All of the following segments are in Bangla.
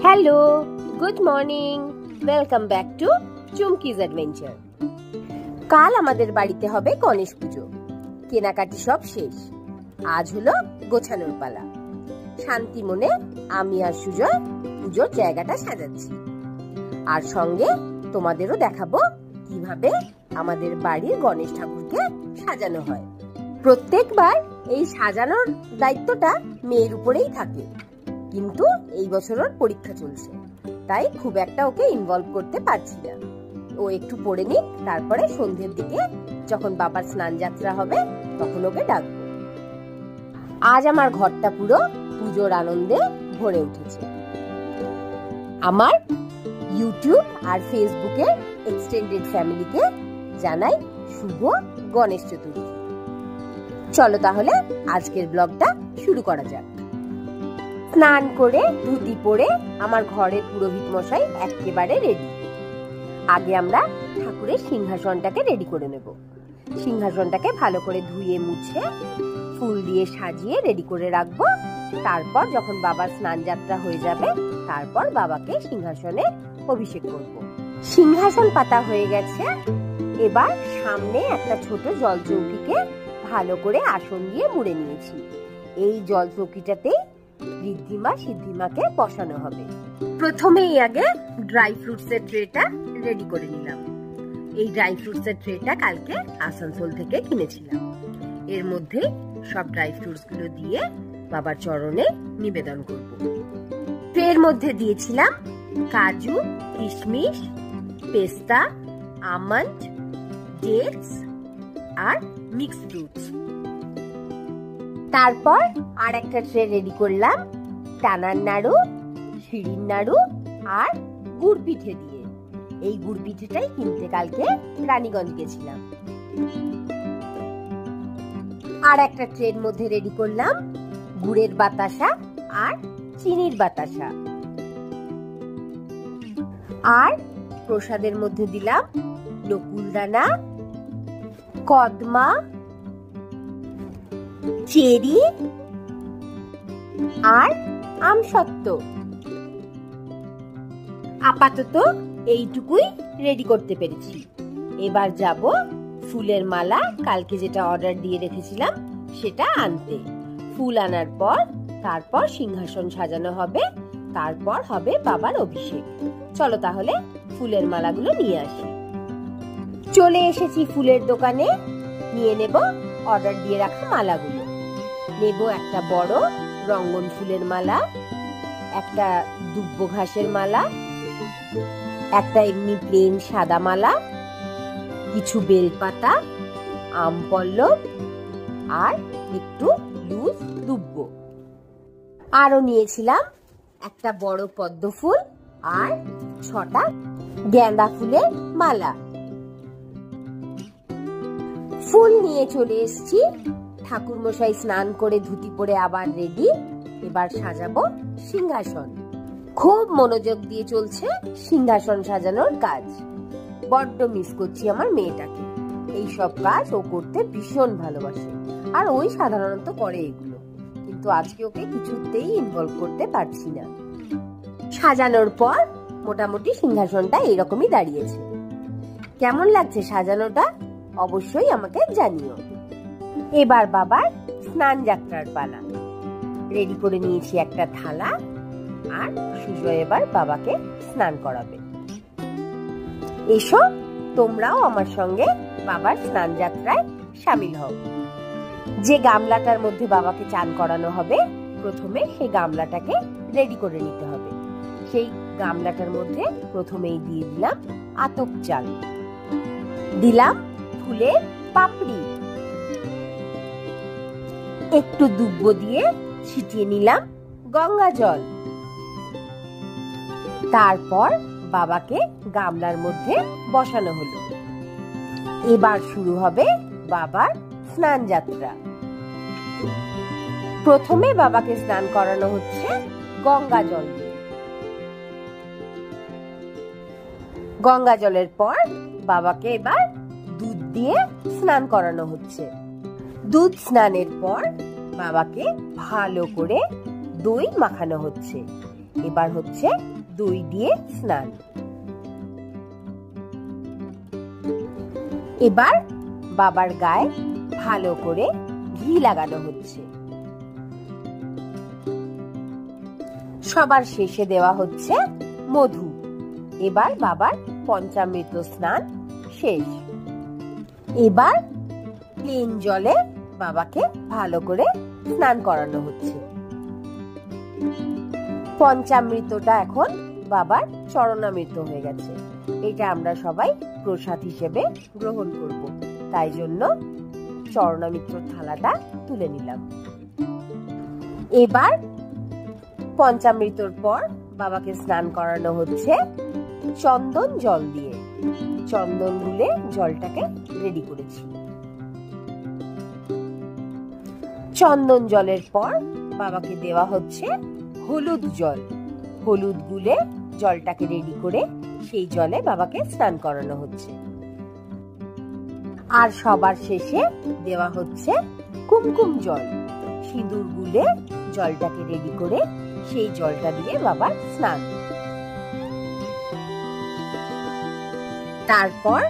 Hello, good morning, welcome back to Chumki's adventure. কাল আমাদের বাড়িতে হবে গণেশ পুজো। কেনাকাটি সব শেষ, আজ হলো গোছানোর পালা। শান্তি মনে আমি আর সুজয় পুজোর জায়গাটা সাজাচ্ছি, আর সঙ্গে তোমাদেরও দেখাবো কিভাবে আমাদের বাড়ির গণেশ ঠাকুরকে সাজানো হয়। প্রত্যেকবার এই সাজানোর দায়িত্বটা মেয়ের উপরেই থাকে, কিন্তু এই বছর ওর পরীক্ষা চলছে, তাই খুব একটা ওকে ইনভলভ করতে পারছি না। ও একটু পড়ে নিক, তারপরে সন্ধ্যের দিকে যখন বাবার স্নান যাত্রা হবে তখন ওকে ডাকবো। আজ আমার ঘরটা পুরো পুজোর আনন্দে ভরে উঠেছে। আমার ইউটিউব আর ফেসবুকের এক্সটেন্ডেড ফ্যামিলিকে জানাই শুভ গণেশ চতুর্থী। চলো তাহলে আজকের ব্লগটা শুরু করা যাক। স্নান করে ধুতি পরে আমার ঘরের পুরোহিত মশাই একেবারে রেডি। আগে আমরা ঠাকুরের সিংহাসনটাকে রেডি করে নেব। সিংহাসনটাকে ভালো করে ধুয়ে মুছে ফুল দিয়ে সাজিয়ে রেডি করে রাখবো। তারপর যখন বাবার স্নান যাত্রা হয়ে যাবে, তারপর বাবাকে সিংহাসনে অভিষেক করব। সিংহাসন পাতা হয়ে গেছে। এবার সামনে একটা ছোট জল চৌকিকে ভালো করে আসন দিয়ে মুড়ে নিয়েছি। এই জল চৌকিটাতেই ঋদ্ধিমা সিদ্ধিমাকে বসানো হবে। প্রথমেই আগে ড্রাই ফ্রুটস এর ট্রেটা রেডি করে নিলাম। এই ড্রাই ফ্রুটস এর ট্রেটা কালকে আসানসোল থেকে কিনেছিলাম। এর মধ্যে সব ড্রাই ফ্রুটস গুলো দিয়ে বাবার চরণে নিবেদন করব। ট্রের মধ্যে দিয়েছিলাম কাজু, কিশমিশ, পেস্তা, আমন্ড, ডেটস আর মিক্স ফ্রুটস। তারপর আর একটা ট্রে রেডি করলাম টানার নাড়ু, শিরিন নাড়ু আর গুড় পিঠে দিয়ে। এই গুড় পিঠেটাই কিনতে কালকে রানীগঞ্জ গেছিলাম। আর একটা ট্রের মধ্যে রেডি করলাম গুড়ের বাতাসা আর চিনির বাতাসা। আর প্রসাদের মধ্যে দিলাম নকুলদানা, কদমা, চেরি আর আমসত্ত্ব। আপাতত এইটুকুই রেডি করতে পেরেছি। এবার যাব ফুলের মালা, কালকে যেটা অর্ডার দিয়ে রেখেছিলাম সেটা আনতে। ফুল আনার পর তারপর সিংহাসন সাজানো হবে, তারপর হবে বাবার অভিষেক। চলো তাহলে ফুলের মালাগুলো নিয়ে আসি। চলে এসেছি ফুলের দোকানে, নিয়ে নেব অর্ডার দিয়ে রাখা মালাগুলো। নেব একটা বড় রঙ্গন ফুলের মালা, একটা দুব্ব ঘাসের মালা, একটা এমনি প্লেন সাদা মালা, কিছু বেলপাতা, আম পল্লব আর একটু লুজ দুব্ব। আরো নিয়েছিলাম একটা বড় পদ্ম ফুল আর 6টা গেঁদা ফুলের মালা। ফুল নিয়ে চলে এসেছি। ঠাকুর মশাই স্নান করে ধুতি পরে আবার রেডি। এবার সাজাবো সিংহাসন। খুব মনোযোগ দিয়ে চলছে সিংহাসন সাজানোর কাজ। বড্ড মিস করছি আমার মেয়েটাকে। এই সব কাজ ও করতে ভীষণ ভালোবাসে, আর ওই সাধারণত করে এগুলো, কিন্তু আজকে ওকে কিছুতেই ইনভলভ করতে পারছি না। সাজানোর পর মোটামুটি সিংহাসনটা এরকমই দাঁড়িয়েছে। কেমন লাগছে সাজানোটা অবশ্যই আমাকে জানিও। এবার বাবার স্নান যাত্রার পালা। রেডি করে নিয়েছি একটা থালা, আর সুজয় এবার বাবাকে স্নান করাবে। এসো তোমরাও আমার সঙ্গে বাবার স্নান যাত্রায় শামিল হও। যে গামলাটার মধ্যে বাবাকে চান করানো হবে, প্রথমে সেই গামলাটাকে রেডি করে নিতে হবে। সেই গামলাটার মধ্যে প্রথমেই দিয়ে দিলাম আতপ চাল, দিলাম ফুলের পাপড়ি, একটু দুব্ব দিয়ে ছিটিয়ে নিলাম গঙ্গা জল। তারপর বাবাকে গামলার মধ্যে বসানো হলো। এবার শুরু হবে বাবার স্নান যাত্রা। প্রথমে বাবাকে স্নান করানো হচ্ছে গঙ্গা জল দিয়ে। গঙ্গা জলের পর বাবাকে এবার দুধ দিয়ে স্নান করানো হচ্ছে। দুধ স্নানের পর বাবাকে ভালো করে দই মাখানো হচ্ছে। এবার হচ্ছে দই দিয়ে স্নান। এবার বাবার গায়ে ভালো করে ঘি লাগানো হচ্ছে। সবার শেষে দেওয়া হচ্ছে মধু। এবার বাবার পঞ্চামৃত স্নান শেষ। এবার প্লেন জলে বাবাকে ভালো করে স্নান করানো হচ্ছে। পঞ্চামৃতটা এখন বাবার চরণামৃত হয়ে গেছে। এটা আমরা সবাই প্রসাদ হিসেবে গ্রহণ করব, তাই জন্য চরণামৃতর থালাটা তুলে নিলাম। এবার পঞ্চামৃতর পর বাবাকে স্নান করানো হচ্ছে চন্দন জল দিয়ে। চন্দন গুলে জলটাকে রেডি করেছি। চন্দন জলের পর বাবাকে দেওয়া হচ্ছে হলুদ জল। হলুদ গুলে জলটাকে রেডি করে সেই জলে বাবাকে স্নান করানো হচ্ছে। আর সবার শেষে দেওয়া হচ্ছে কুমকুম জল। সিঁদুর গুলে জলটাকে রেডি করে সেই জলটা দিয়ে বাবার স্নান। তারপর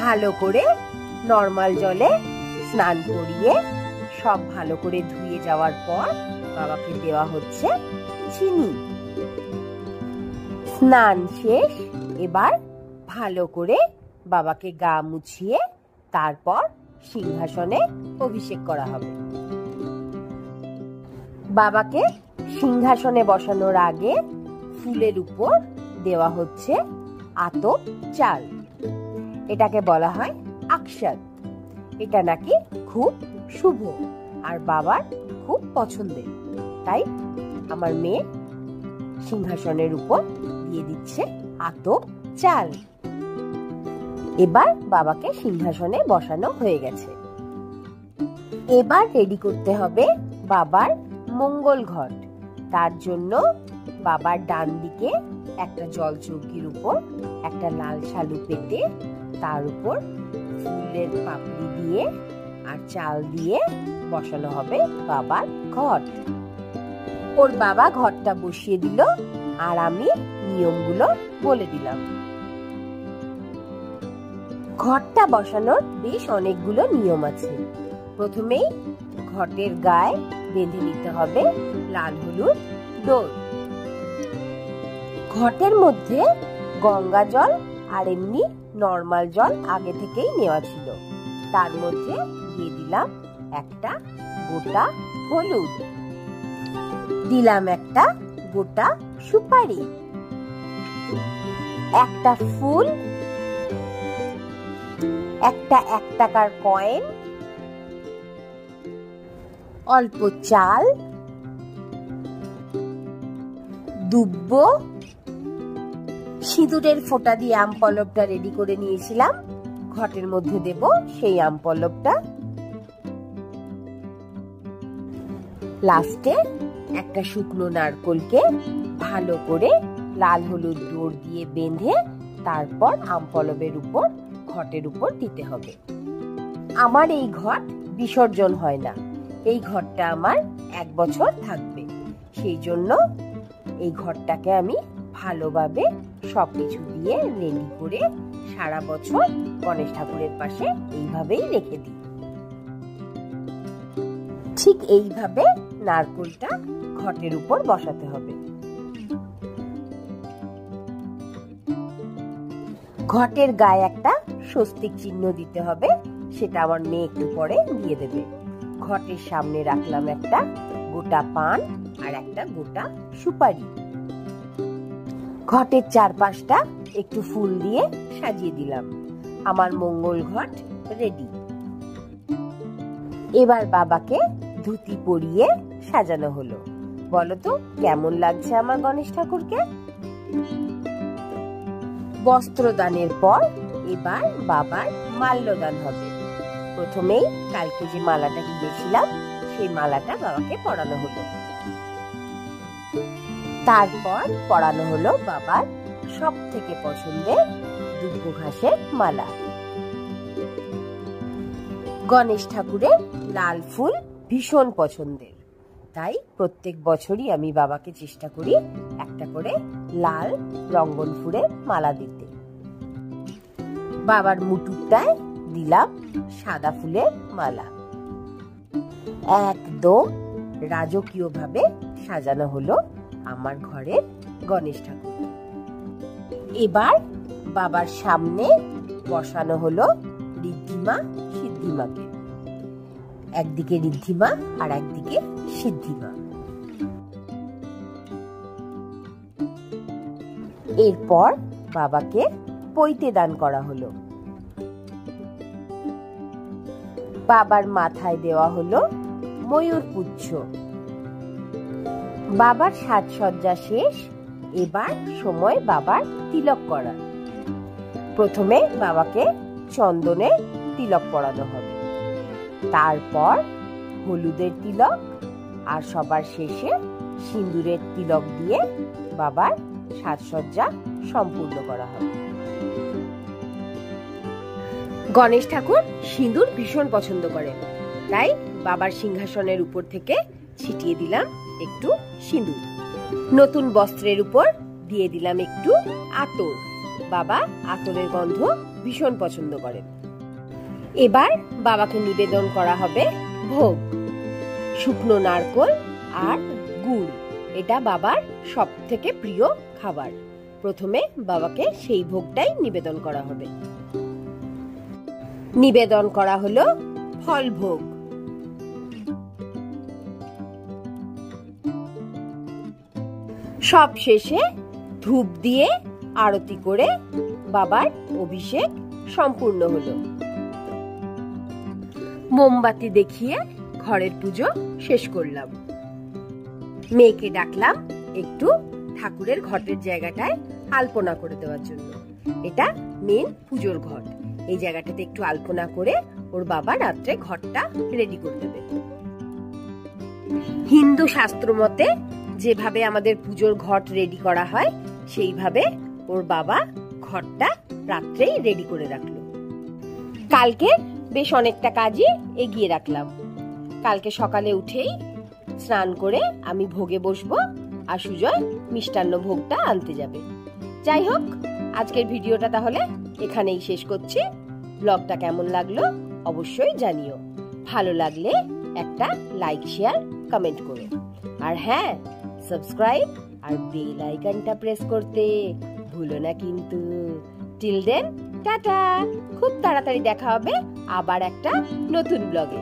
ভালো করে নরমাল জলে স্নান করিয়ে সব ভালো করে ধুয়ে যাওয়ার পর বাবাকে দেওয়া হচ্ছে চিনি। স্নান শেষ। এবার ভালো করে বাবাকে গা মুছিয়ে তারপর সিংহাসনে অভিষেক করা হবে। বাবাকে সিংহাসনে বসানোর আগে ফুলের উপর দেওয়া হচ্ছে আতপ চাল। এটাকে বলা হয় আকশাদ। এটা নাকি খুব শুভ আর বাবার খুব পছন্দের, তাই আমার মেয়ে সিংহাসনের উপর দিয়ে দিচ্ছে আতপ চাল। এবার বাবাকে সিংহাসনে বসানো হয়ে গেছে। এবার রেডি করতে হবে বাবার মঙ্গল ঘট। তার জন্য বাবার ডান দিকে একটা জল চৌকির উপর একটা লাল শালু পেতে তার উপর ফুলের পাপড়ি দিয়ে আর চাল দিয়ে বসানো হবে বাবার ঘট। ওর বাবা ঘটটা বসিয়ে দিল আর আমি নিয়মগুলো বলে দিলাম। ঘটটা বসানোর বেশ অনেকগুলো নিয়ম আছে। প্রথমেই ঘটের গায়ে বেঁধে নিতে হবে লাল হলুদ দড়ি। ঘটের মধ্যে গঙ্গা জল আর এমনি নরমাল জল আগে থেকেই নেওয়া ছিল। তার মধ্যে দিয়ে দিলাম একটা গোটা হলুদ, দিলাম একটা গোটা সুপারি, একটা ফুল, একটা 1 টাকার কয়েন, অল্প চাল, দুব্ব, সিঁদুরের ফোঁটা দিয়ে আম পল্লবটা রেডি করে নিয়েছিলাম। ঘটের মধ্যে দেব সেই আম পল্লবটা। লাস্টে একটা শুকনো নারকেলকে ভালো করে লাল হলুদ ডোর দিয়ে বেঁধে তারপর আম পল্লবের উপর ঘটের উপর দিতে হবে। আমার এই ঘট বিসর্জন হয় না, এই ঘরটা আমার 1 বছর থাকবে। সেই জন্য এই ঘরটাকে আমি ভালোভাবে সবকিছু দিয়ে রেডি করে সারা বছর গণেশ ঠাকুরের পাশে এইভাবেই রেখে দিই। ঠিক এইভাবে নারকেলটা ঘটের উপর বসাতে হবে। ঘটের গায়ে একটা স্বস্তিক চিহ্ন দিতে হবে, সেটা আমার মেয়ে একটু পরে দিয়ে দেবে। ঘটের সামনে রাখলাম একটা গোটা পান আর একটা গোটা সুপারি। ঘটের চারপাশটা একটু ফুল দিয়ে সাজিয়ে দিলাম। আমার মঙ্গল ঘট রেডি। এবার বাবাকে ধুতি পরিয়ে সাজানো হলো। বলো তো কেমন লাগছে আমার গণেশ ঠাকুরকে? বস্ত্রদানের পর এবার বাবার মাল্যদান হবে। প্রথমেই কালকে যে মালাটা কিনেছিলাম সেই মালাটা বাবাকে পরানো হলো। তারপর পরানো হলো বাবার সব থেকে পছন্দের দুব্ব ঘাসের মালা। গণেশ ঠাকুরের লাল ফুল ভীষণ পছন্দের, তাই প্রত্যেক বছরই আমি বাবাকে চেষ্টা করি একটা করে লাল রঙ্গন ফুলের মালা দিতে। বাবার মুটুকটায় দিলাম সাদা ফুলের মালা। একদম রাজকীয়ভাবে সাজানো হলো আমার ঘরের গণেশ ঠাকুর। এবার বাবার সামনে বসানো হলো ঋদ্ধিমা সিদ্ধিমাকে, একদিকে ঋদ্ধিমা আর একদিকে সিদ্ধিমা। এরপর বাবাকে পৈতে দান করা হলো। বাবার মাথায় দেওয়া হলো ময়ূর পুচ্ছ। বাবার সাজসজ্জা শেষ, এবার সময় বাবার তিলক করার। প্রথমে বাবাকে চন্দনের তিলক পরানো হবে, তারপর হলুদের তিলক, আর সবার শেষে সিঁদুরের তিলক দিয়ে বাবার সাজসজ্জা সম্পূর্ণ করা হবে। গণেশ ঠাকুর সিঁদুর ভীষণ পছন্দ করেন, তাই বাবার সিংহাসনের উপর থেকে ছিটিয়ে দিলাম একটু সিঁদুর। নতুন বস্ত্রের উপর দিয়ে দিলাম একটু আতর। বাবা আতরের গন্ধ ভীষণ পছন্দ করেন। এবার বাবাকে নিবেদন করা হবে ভোগ, শুকনো নারকেল আর গুড়। এটা বাবার সব থেকে প্রিয় খাবার। প্রথমে বাবাকে সেই ভোগটাই নিবেদন করা হবে। নিবেদন করা হলো ফল ভোগ। সব শেষে ধূপ দিয়ে আরতি করে বাবার অভিষেক সম্পূর্ণ হলো। মোমবাতি দেখিয়ে ঘরের পুজো শেষ করলাম। মেয়েকে ডাকলাম একটু ঠাকুরের ঘটের জায়গাটায় আলপনা করে দেওয়ার জন্য। এটা মেন পুজোর ঘট, এই জায়গাটাতে একটু আলপনা করে ওর বাবা রাত্রে ঘরটা রেডি করে দেবে। হিন্দু শাস্ত্র মতে যেভাবে আমাদের পুজোর ঘট রেডি করা হয়, সেইভাবে ওর বাবা ঘরটা রাত্রেই রেডি করে রাখলো। কালকে বেশ অনেকটা কাজই এগিয়ে রাখলাম। কালকে সকালে উঠেই স্নান করে আমি ভোগে বসবো, আর সুজয় মিষ্টান্ন ভোগটা আনতে যাবে। যাই হোক, আজকের ভিডিওটা তাহলে এখানেই শেষ করছি। ব্লগটা কেমন লাগলো অবশ্যই জানিও। ভালো লাগলে একটা লাইক, শেয়ার, কমেন্ট করো। আর হ্যাঁ, সাবস্ক্রাইব আর বেল আইকনটা প্রেস করতে ভুলো না কিন্তু। Till then, tata. খুব তাড়াতাড়ি দেখা হবে আবার একটা নতুন ব্লগে।